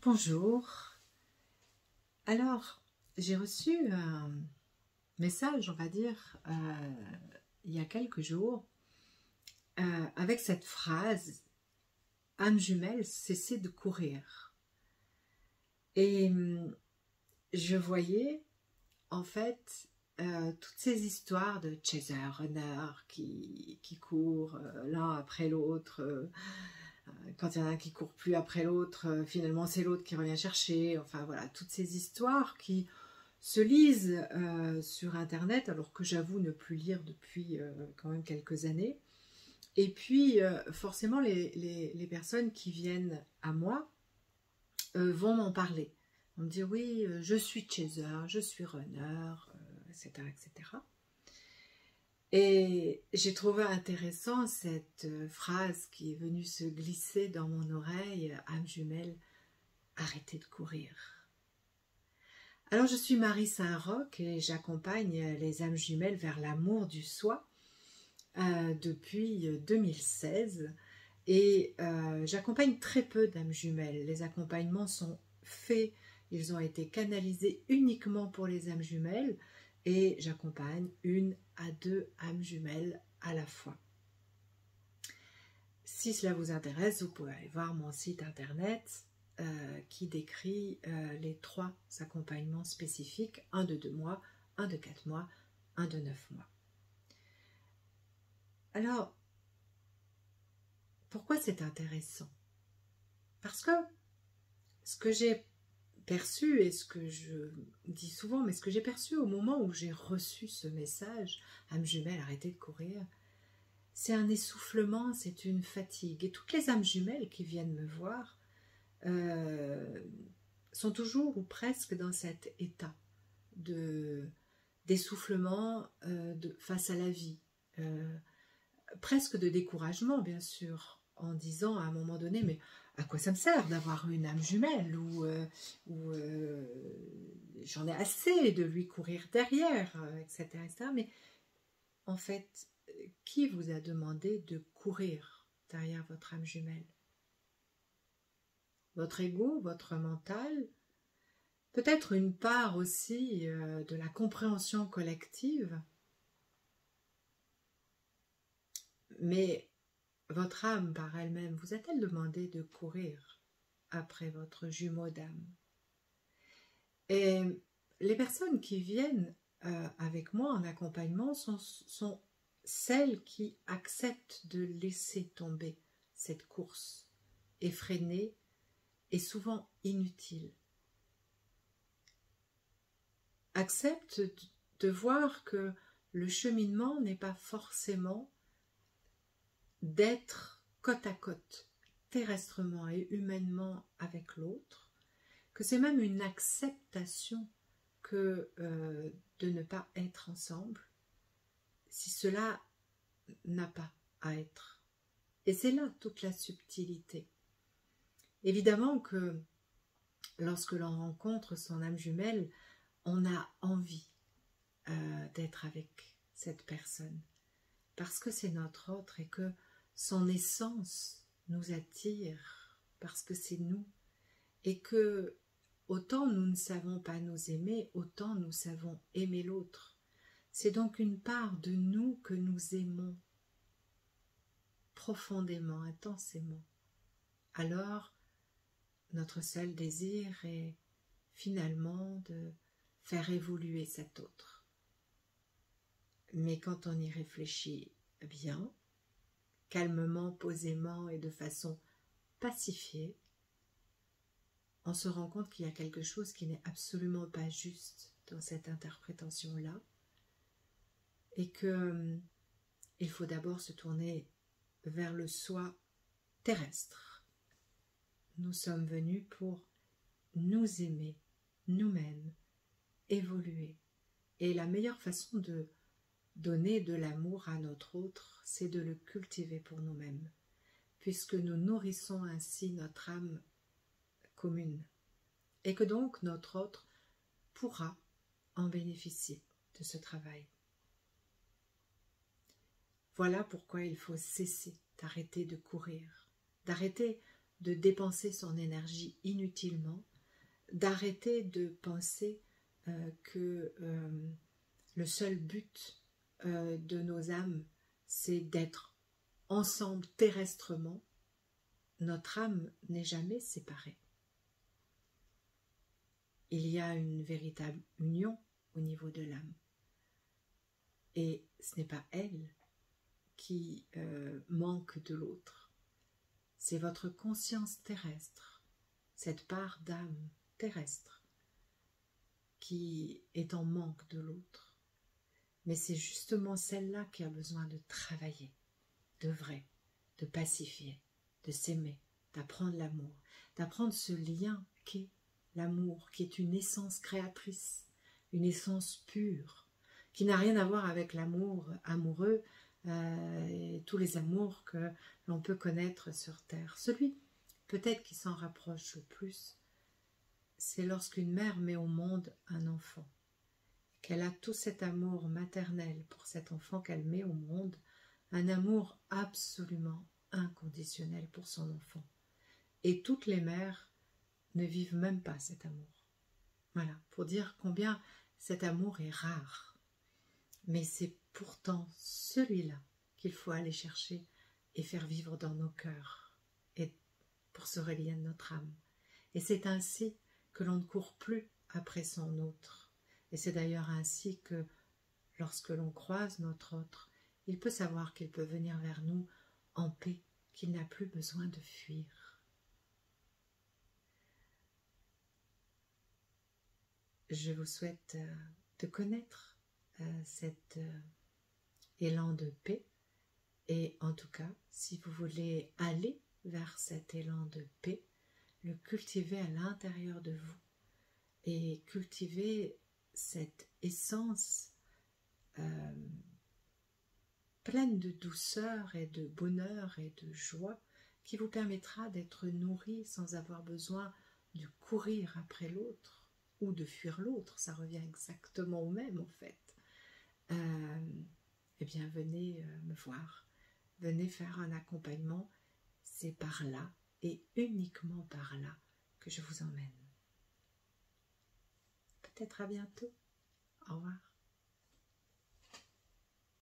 Bonjour. Alors, j'ai reçu un message, on va dire, il y a quelques jours, avec cette phrase « Âme jumelle, cessez de courir ». Et je voyais, en fait, toutes ces histoires de chasers, runners qui courent l'un après l'autre. Quand il y en a un qui court plus après l'autre, finalement c'est l'autre qui revient chercher. Enfin voilà, toutes ces histoires qui se lisent sur internet, alors que j'avoue ne plus lire depuis quand même quelques années. Et puis forcément les personnes qui viennent à moi vont m'en parler. On me dit oui, je suis chaser, je suis runner, etc., etc. Et j'ai trouvé intéressant cette phrase qui est venue se glisser dans mon oreille « Âme jumelle, arrêtez de courir ». Alors je suis Marie Saint-Roch et j'accompagne les âmes jumelles vers l'amour du soi depuis 2016. Et j'accompagne très peu d'âmes jumelles. Les accompagnements sont faits, ils ont été canalisés uniquement pour les âmes jumelles. Et j'accompagne 1 à 2 âmes jumelles à la fois. Si cela vous intéresse, vous pouvez aller voir mon site internet qui décrit les 3 accompagnements spécifiques, un de 2 mois, un de 4 mois, un de 9 mois. Alors, pourquoi c'est intéressant? Parce que ce que j'ai perçu, et ce que je dis souvent, mais ce que j'ai perçu au moment où j'ai reçu ce message, âme jumelle, arrêtez de courir, c'est un essoufflement, c'est une fatigue. Et toutes les âmes jumelles qui viennent me voir sont toujours ou presque dans cet état d'essoufflement face à la vie, presque de découragement bien sûr, en disant à un moment donné, mais à quoi ça me sert d'avoir une âme jumelle ou j'en ai assez de lui courir derrière, etc., etc. Mais en fait, qui vous a demandé de courir derrière votre âme jumelle? Votre ego, votre mental, peut-être une part aussi de la compréhension collective, mais votre âme par elle-même vous a-t-elle demandé de courir après votre jumeau d'âme? Et les personnes qui viennent avec moi en accompagnement sont celles qui acceptent de laisser tomber cette course effrénée et souvent inutile. Acceptent de voir que le cheminement n'est pas forcément d'être côte à côte, terrestrement et humainement avec l'autre, que c'est même une acceptation que de ne pas être ensemble, si cela n'a pas à être. Et c'est là toute la subtilité. Évidemment que lorsque l'on rencontre son âme jumelle, on a envie d'être avec cette personne, parce que c'est notre autre et que son essence nous attire, parce que c'est nous, et que autant nous ne savons pas nous aimer, autant nous savons aimer l'autre. C'est donc une part de nous que nous aimons profondément, intensément. Alors, notre seul désir est finalement de faire évoluer cet autre. Mais quand on y réfléchit bien, calmement, posément et de façon pacifiée, on se rend compte qu'il y a quelque chose qui n'est absolument pas juste dans cette interprétation-là, et que il faut d'abord se tourner vers le soi terrestre. Nous sommes venus pour nous aimer, nous-mêmes, évoluer. Et la meilleure façon de donner de l'amour à notre autre, c'est de le cultiver pour nous-mêmes, puisque nous nourrissons ainsi notre âme commune, et que donc notre autre pourra en bénéficier de ce travail. Voilà pourquoi il faut cesser d'arrêter de courir, d'arrêter de dépenser son énergie inutilement, d'arrêter de penser que le seul but de nos âmes, c'est d'être ensemble terrestrement. Notre âme n'est jamais séparée. Il y a une véritable union au niveau de l'âme. Et ce n'est pas elle qui manque de l'autre. C'est votre conscience terrestre, cette part d'âme terrestre, qui est en manque de l'autre. Mais c'est justement celle-là qui a besoin de travailler, d'œuvrer, de pacifier, de s'aimer, d'apprendre l'amour, d'apprendre ce lien qu'est l'amour, qui est une essence créatrice, une essence pure, qui n'a rien à voir avec l'amour amoureux et tous les amours que l'on peut connaître sur Terre. Celui peut-être qui s'en rapproche le plus, c'est lorsqu'une mère met au monde un enfant, qu'elle a tout cet amour maternel pour cet enfant qu'elle met au monde, un amour absolument inconditionnel pour son enfant. Et toutes les mères ne vivent même pas cet amour. Voilà, pour dire combien cet amour est rare. Mais c'est pourtant celui-là qu'il faut aller chercher et faire vivre dans nos cœurs, et pour se relier à notre âme. Et c'est ainsi que l'on ne court plus après son autre. Et c'est d'ailleurs ainsi que, lorsque l'on croise notre autre, il peut savoir qu'il peut venir vers nous en paix, qu'il n'a plus besoin de fuir. Je vous souhaite de connaître cet élan de paix, et en tout cas, si vous voulez aller vers cet élan de paix, le cultiver à l'intérieur de vous et cultiver cette essence pleine de douceur et de bonheur et de joie qui vous permettra d'être nourri sans avoir besoin de courir après l'autre ou de fuir l'autre, ça revient exactement au même en fait. Eh bien venez me voir, venez faire un accompagnement, c'est par là et uniquement par là que je vous emmène. Peut-être à bientôt. Au revoir.